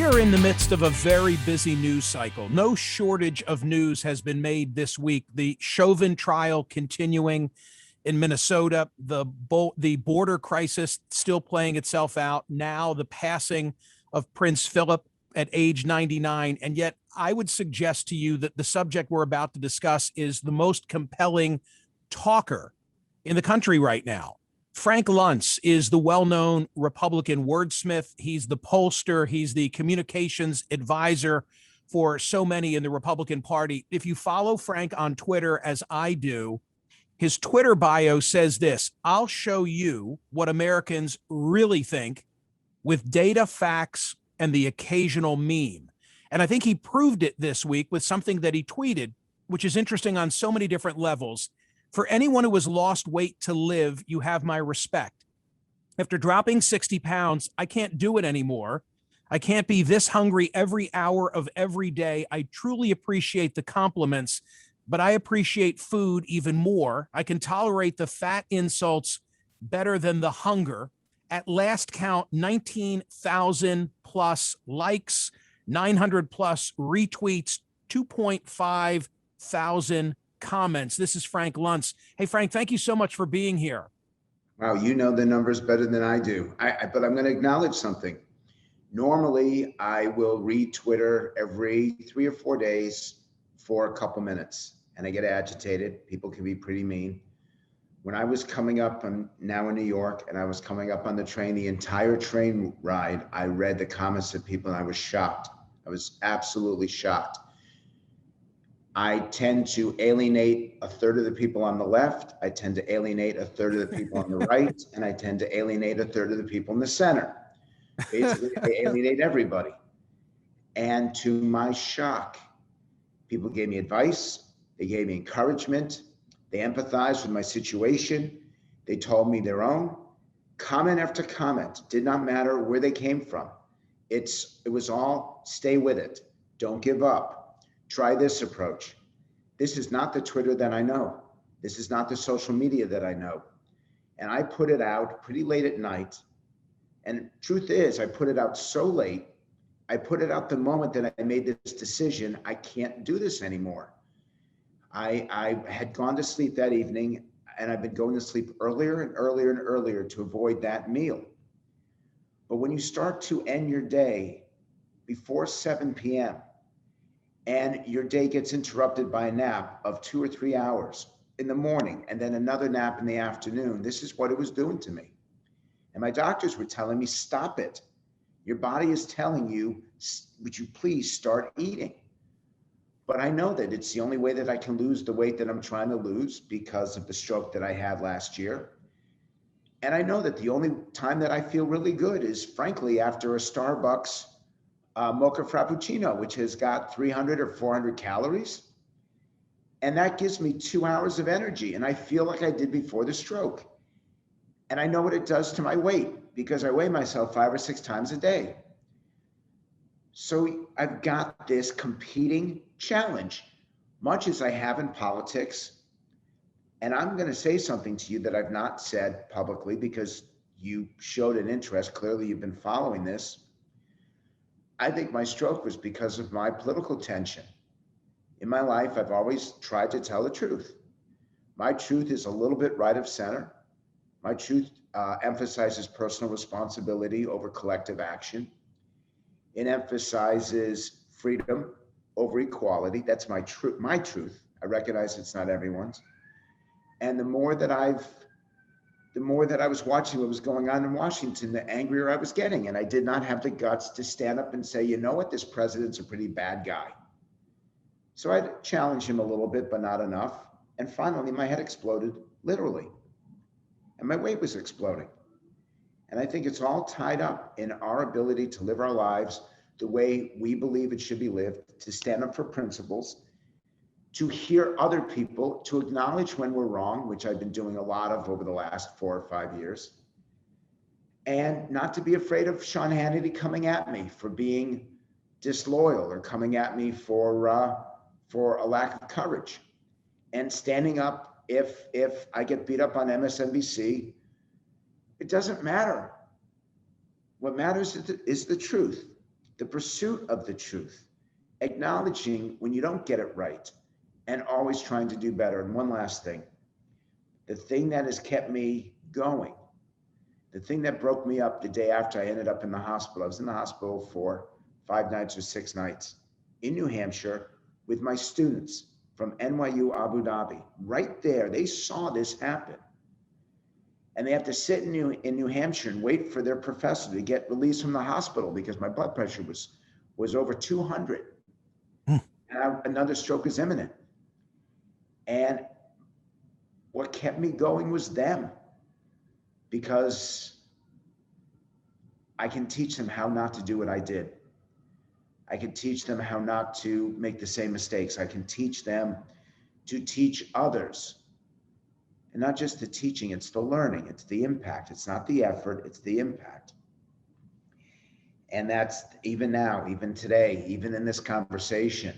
We are in the midst of a very busy news cycle. No shortage of news has been made this week. The Chauvin trial continuing in Minnesota, the border crisis still playing itself out. Now the passing of Prince Philip at age 99. And yet I would suggest to you that the subject we're about to discuss is the most compelling talker in the country right now. Frank Luntz is the well-known Republican wordsmith. He's the pollster. He's the communications advisor for so many in the Republican Party. If you follow Frank on Twitter, as I do, his Twitter bio says this: "I'll show you what Americans really think with data, facts, and the occasional meme." And I think he proved it this week with something that he tweeted, which is interesting on so many different levels. "For anyone who has lost weight to live, you have my respect. After dropping 60 pounds, I can't do it anymore. I can't be this hungry every hour of every day. I truly appreciate the compliments, but I appreciate food even more. I can tolerate the fat insults better than the hunger. At last count, 19,000 plus likes, 900 plus retweets, 2.5 thousand comments." This is Frank Luntz. Hey, Frank, thank you so much for being here. Wow, you know the numbers better than I do. But I'm going to acknowledge something. Normally, I will read Twitter every 3 or 4 days for a couple minutes, and I get agitated. People can be pretty mean. When I was coming up, I'm now in New York, and I was coming up on the train, the entire train ride, I read the comments of people, and I was shocked. I was absolutely shocked. I tend to alienate a third of the people on the left. I tend to alienate a third of the people on the right, and I tend to alienate a third of the people in the center. Basically, I alienate everybody. And to my shock, people gave me advice. They gave me encouragement. They empathized with my situation. They told me their own. Comment after comment, did not matter where they came from. It was all, stay with it. Don't give up. Try this approach. This is not the Twitter that I know. This is not the social media that I know. And I put it out pretty late at night. And truth is, I put it out so late. I put it out the moment that I made this decision. I can't do this anymore. I had gone to sleep that evening, and I've been going to sleep earlier and earlier and earlier to avoid that meal. But when you start to end your day before 7 p.m., and your day gets interrupted by a nap of 2 or 3 hours in the morning, and then another nap in the afternoon, this is what it was doing to me. And my doctors were telling me, stop it. Your body is telling you, would you please start eating? But I know that it's the only way that I can lose the weight that I'm trying to lose because of the stroke that I had last year. And I know that the only time that I feel really good is, frankly, after a Starbucks mocha frappuccino, which has got 300 or 400 calories. And that gives me 2 hours of energy. And I feel like I did before the stroke. And I know what it does to my weight because I weigh myself 5 or 6 times a day. So I've got this competing challenge, much as I have in politics. And I'm going to say something to you that I've not said publicly because you showed an interest. Clearly, you've been following this. I think my stroke was because of my political tension. In my life, I've always tried to tell the truth. My truth is a little bit right of center. My truth emphasizes personal responsibility over collective action. It emphasizes freedom over equality. That's my truth. I recognize it's not everyone's. And the more that I was watching what was going on in Washington, the angrier I was getting. And I did not have the guts to stand up and say, you know what, this president's a pretty bad guy. So I challenged him a little bit, but not enough. And finally, my head exploded, literally. And my weight was exploding. And I think it's all tied up in our ability to live our lives the way we believe it should be lived, to stand up for principles, to hear other people, to acknowledge when we're wrong, which I've been doing a lot of over the last 4 or 5 years, and not to be afraid of Sean Hannity coming at me for being disloyal or coming at me for a lack of courage, and standing up if I get beat up on MSNBC. It doesn't matter. What matters is the truth. the pursuit of the truth, acknowledging when you don't get it right, and always trying to do better. And one last thing, the thing that has kept me going, the thing that broke me up the day after I ended up in the hospital, I was in the hospital for 5 nights or 6 nights in New Hampshire with my students from NYU Abu Dhabi. Right there, they saw this happen. And they have to sit in New Hampshire and wait for their professor to get released from the hospital because my blood pressure was over 200. And another stroke is imminent. And what kept me going was them, because I can teach them how not to do what I did. I can teach them how not to make the same mistakes. I can teach them to teach others. And not just the teaching, it's the learning, it's the impact. It's not the effort, it's the impact. And that's even now, even today, even in this conversation,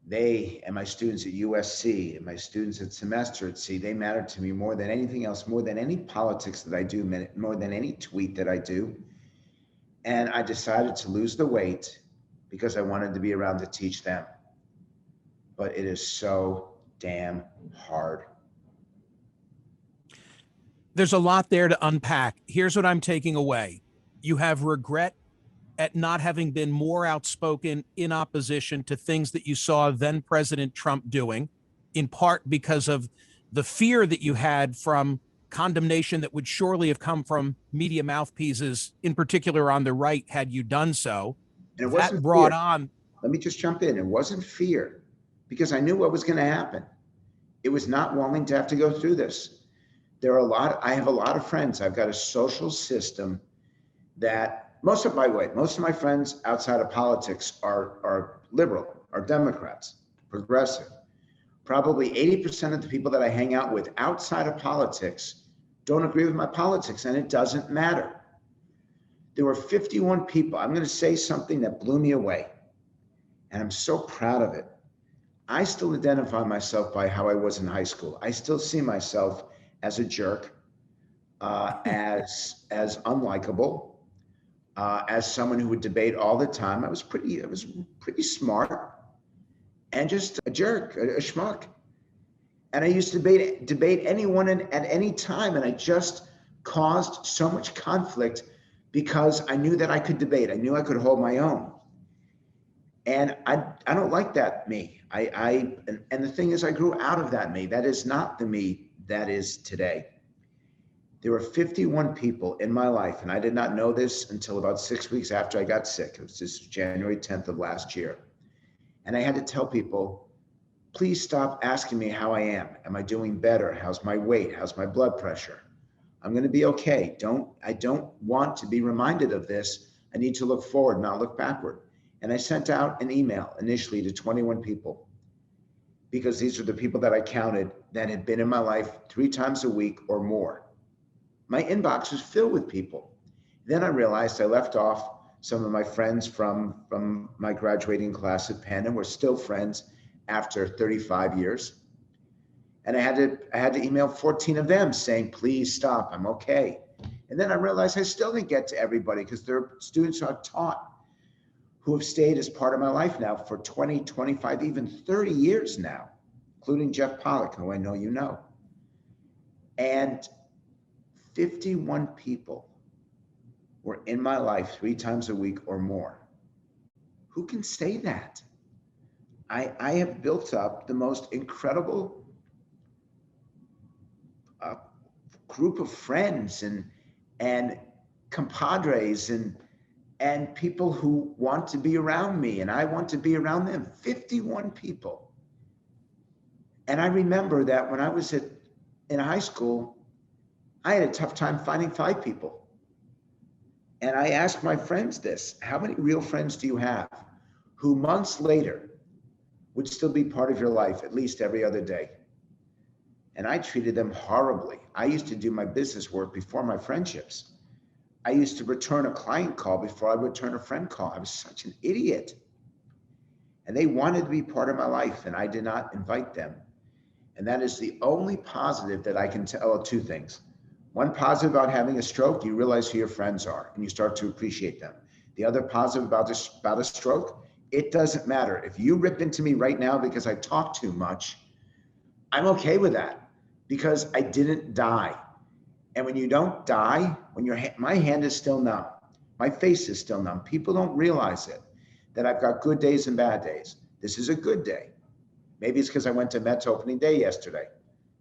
they and my students at USC and my students at Semester at Sea, they matter to me more than anything else, more than any politics that I do, more than any tweet that I do. And I decided to lose the weight because I wanted to be around to teach them. But it is so damn hard. There's a lot there to unpack. Here's what I'm taking away. You have regret at not having been more outspoken in opposition to things that you saw then President Trump doing, in part because of the fear that you had from condemnation that would surely have come from media mouthpieces, in particular on the right, had you done so. And it wasn't that brought fear. on. Let me just jump in. It wasn't fear, because I knew what was going to happen. It was not wanting to have to go through this. I have a lot of friends. I've got a social system that most of my friends outside of politics are liberal, are Democrats, progressive. Probably 80% of the people that I hang out with outside of politics don't agree with my politics, and it doesn't matter. There were 51 people. I'm going to say something that blew me away, and I'm so proud of it. I still identify myself by how I was in high school. I still see myself as a jerk, as unlikable, as someone who would debate all the time. I was pretty smart, and just a jerk, a schmuck. And I used to debate anyone at any time, and I just caused so much conflict because I knew that I could debate. I knew I could hold my own. And I don't like that me. And the thing is, I grew out of that me. That is not the me that is today. There were 51 people in my life, and I did not know this until about 6 weeks after I got sick. It was just January 10th of last year. And I had to tell people, please stop asking me how I am. Am I doing better? How's my weight? How's my blood pressure? I'm going to be okay. I don't want to be reminded of this. I need to look forward, not look backward. And I sent out an email initially to 21 people, because these are the people that I counted that had been in my life 3 times a week or more. My inbox was filled with people. Then I realized I left off some of my friends from my graduating class at Penn, and we're still friends after 35 years. And I had to email 14 of them saying, please stop, I'm okay. And then I realized I still didn't get to everybody, because there are students who I've taught who have stayed as part of my life now for 20, 25, even 30 years now, including Jeff Pollack, who I know you know. And 51 people were in my life 3 times a week or more. Who can say that? I have built up the most incredible group of friends and compadres and people who want to be around me, and I want to be around them. 51 people. And I remember that when I was in high school, I had a tough time finding 5 people. And I asked my friends this: how many real friends do you have who months later would still be part of your life at least every other day? And I treated them horribly. I used to do my business work before my friendships. I used to return a client call before I would return a friend call. I was such an idiot. And they wanted to be part of my life, and I did not invite them. And that is the only positive that I can tell. 2 things. One positive about having a stroke: you realize who your friends are and you start to appreciate them. The other positive about a stroke, it doesn't matter. If you rip into me right now because I talk too much, I'm okay with that because I didn't die. And when you don't die, when my hand is still numb, my face is still numb. People don't realize it, that I've got good days and bad days. This is a good day. Maybe it's because I went to Mets opening day yesterday.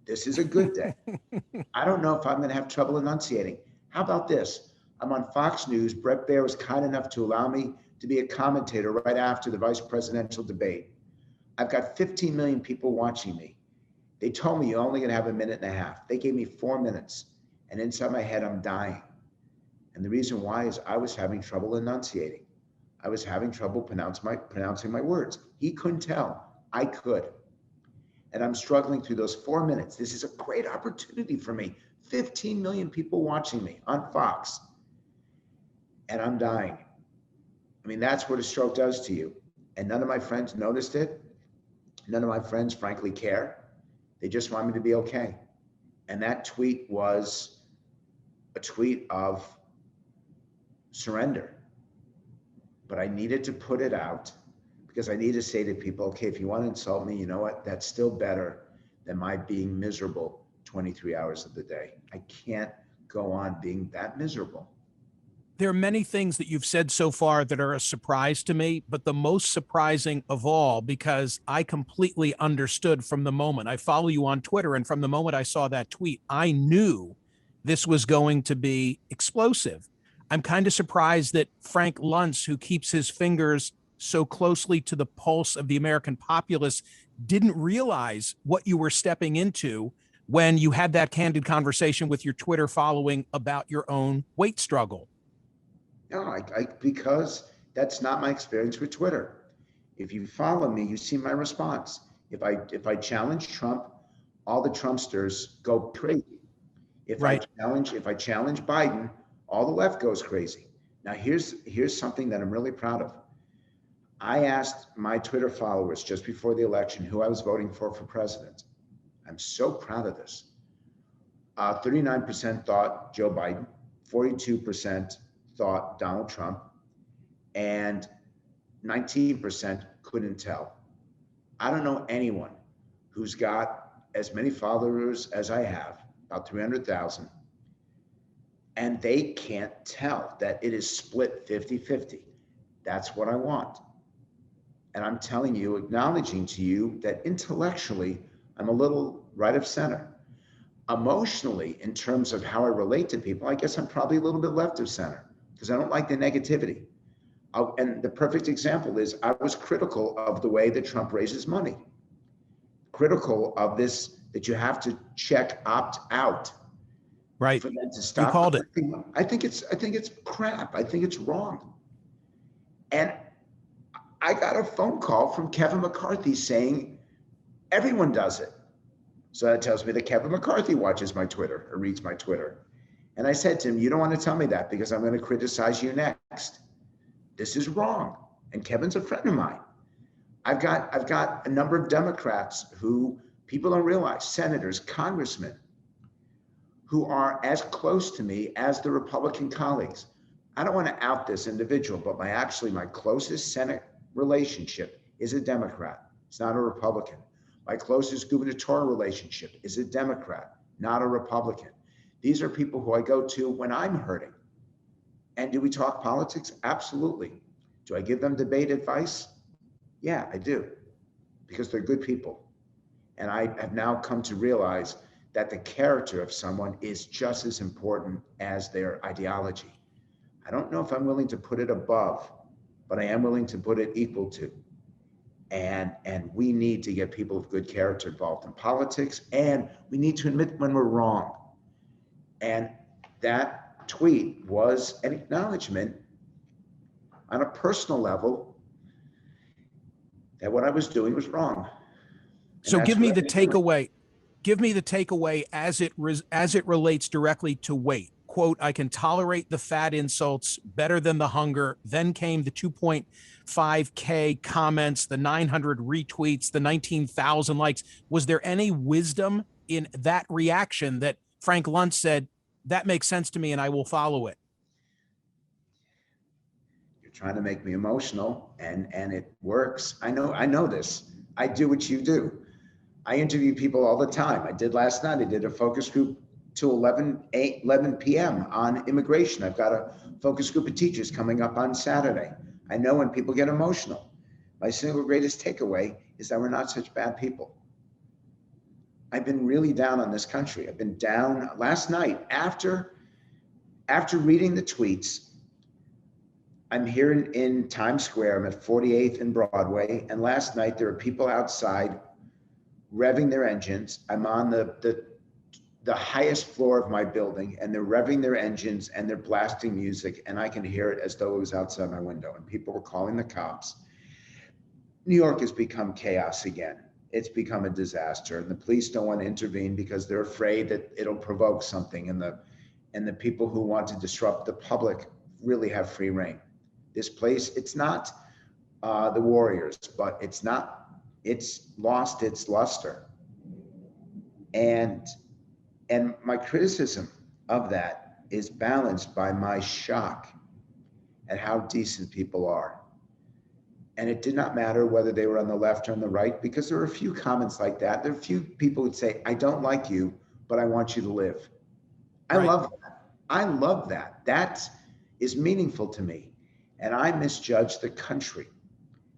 This is a good day. I don't know if I'm going to have trouble enunciating. How about this? I'm on Fox News. Brett Baer was kind enough to allow me to be a commentator right after the vice presidential debate. I've got 15 million people watching me. They told me you're only going to have a minute and a half. They gave me 4 minutes. And inside my head, I'm dying. And the reason why is I was having trouble enunciating. I was having trouble pronouncing my words. He couldn't tell. I could. And I'm struggling through those 4 minutes. This is a great opportunity for me. 15 million people watching me on Fox. And I'm dying. I mean, that's what a stroke does to you. And none of my friends noticed it. None of my friends, frankly, care. They just want me to be okay. And that tweet was a tweet of surrender. But I needed to put it out because I need to say to people, okay, if you want to insult me, you know what? That's still better than my being miserable 23 hours of the day. I can't go on being that miserable. There are many things that you've said so far that are a surprise to me, but the most surprising of all, because I completely understood from the moment I follow you on Twitter, and from the moment I saw that tweet, I knew this was going to be explosive. I'm kind of surprised that Frank Luntz, who keeps his fingers so closely to the pulse of the American populace, didn't realize what you were stepping into when you had that candid conversation with your Twitter following about your own weight struggle. No, because that's not my experience with Twitter. If you follow me, you see my response. If I challenge Trump, all the Trumpsters go crazy. If I challenge Biden, all the left goes crazy. Now here's something that I'm really proud of. I asked my Twitter followers just before the election who I was voting for president. I'm so proud of this. 39% thought Joe Biden, 42% thought Donald Trump, and 19% couldn't tell. I don't know anyone who's got as many followers as I have, about 300,000, and they can't tell that it is split 50-50. That's what I want. And I'm telling you, acknowledging to you that intellectually, I'm a little right of center. Emotionally, in terms of how I relate to people, I guess I'm probably a little bit left of center because I don't like the negativity. And the perfect example is I was critical of the way that Trump raises money, critical of this, that you have to check opt out. Right. For them to stop. You called it. I think it's crap. I think it's wrong. And I got a phone call from Kevin McCarthy saying everyone does it. So that tells me that Kevin McCarthy watches my Twitter or reads my Twitter. And I said to him, you don't want to tell me that because I'm going to criticize you next. This is wrong. And Kevin's a friend of mine. I've got a number of Democrats who people don't realize, senators, congressmen, who are as close to me as the Republican colleagues. I don't want to out this individual, but my closest Senate relationship is a Democrat. It's not a Republican. My closest gubernatorial relationship is a Democrat, not a Republican. These are people who I go to when I'm hurting. And do we talk politics? Absolutely. Do I give them debate advice? Yeah, I do, because they're good people. And I have now come to realize that the character of someone is just as important as their ideology. I don't know if I'm willing to put it above, but I am willing to put it equal to. And we need to get people of good character involved in politics, and we need to admit when we're wrong. And that tweet was an acknowledgement on a personal level that what I was doing was wrong. So give me the takeaway. Give me the takeaway as it relates directly to weight. Quote, I can tolerate the fat insults better than the hunger. Then came the 2.5K comments, the 900 retweets, the 19,000 likes. Was there any wisdom in that reaction that Frank Luntz said, that makes sense to me and I will follow it? trying to make me emotional, and it works. I know this. I do what you do. I interview people all the time. I did last night. I did a focus group till 11 p.m. on immigration. I've got a focus group of teachers coming up on Saturday. I know when people get emotional. My single greatest takeaway is that we're not such bad people. I've been really down on this country. I've been down last night after reading the tweets. I'm here in Times Square. I'm at 48th and Broadway. And last night there were people outside revving their engines. I'm on the highest floor of my building, and they're revving their engines and they're blasting music, and I can hear it as though it was outside my window. And people were calling the cops. New York has become chaos again. It's become a disaster, and the police don't want to intervene because they're afraid that it'll provoke something, and the people who want to disrupt the public really have free reign. This place, it's not the Warriors, but it's lost its luster. And my criticism of that is balanced by my shock at how decent people are. And it did not matter whether they were on the left or on the right, because there were a few comments like that. There are a few people who'd say, I don't like you, but I want you to live. I love that. I love that. That is meaningful to me. And I misjudged the country,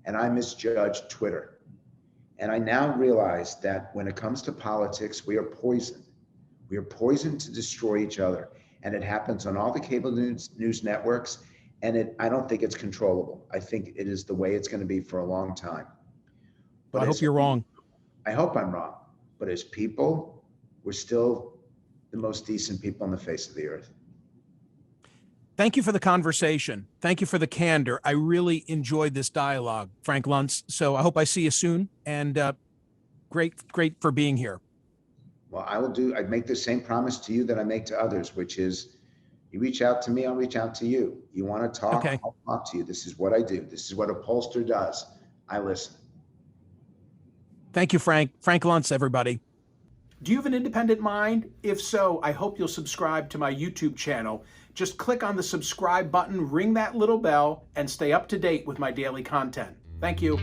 and I misjudged Twitter. And I now realize that when it comes to politics, we are poisoned. We are poisoned to destroy each other. And it happens on all the cable news networks. And I don't think it's controllable. I think it is the way it's going to be for a long time. But I hope you're wrong. I hope I'm wrong. But as people, we're still the most decent people on the face of the earth. Thank you for the conversation. Thank you for the candor. I really enjoyed this dialogue, Frank Luntz. So I hope I see you soon, and great for being here. Well, I'd make the same promise to you that I make to others, which is you reach out to me, I'll reach out to you. You want to talk, okay. I'll talk to you. This is what I do. This is what a pollster does. I listen. Thank you, Frank. Frank Luntz, everybody. Do you have an independent mind? If so, I hope you'll subscribe to my YouTube channel. Just click on the subscribe button, ring that little bell, and stay up to date with my daily content. Thank you.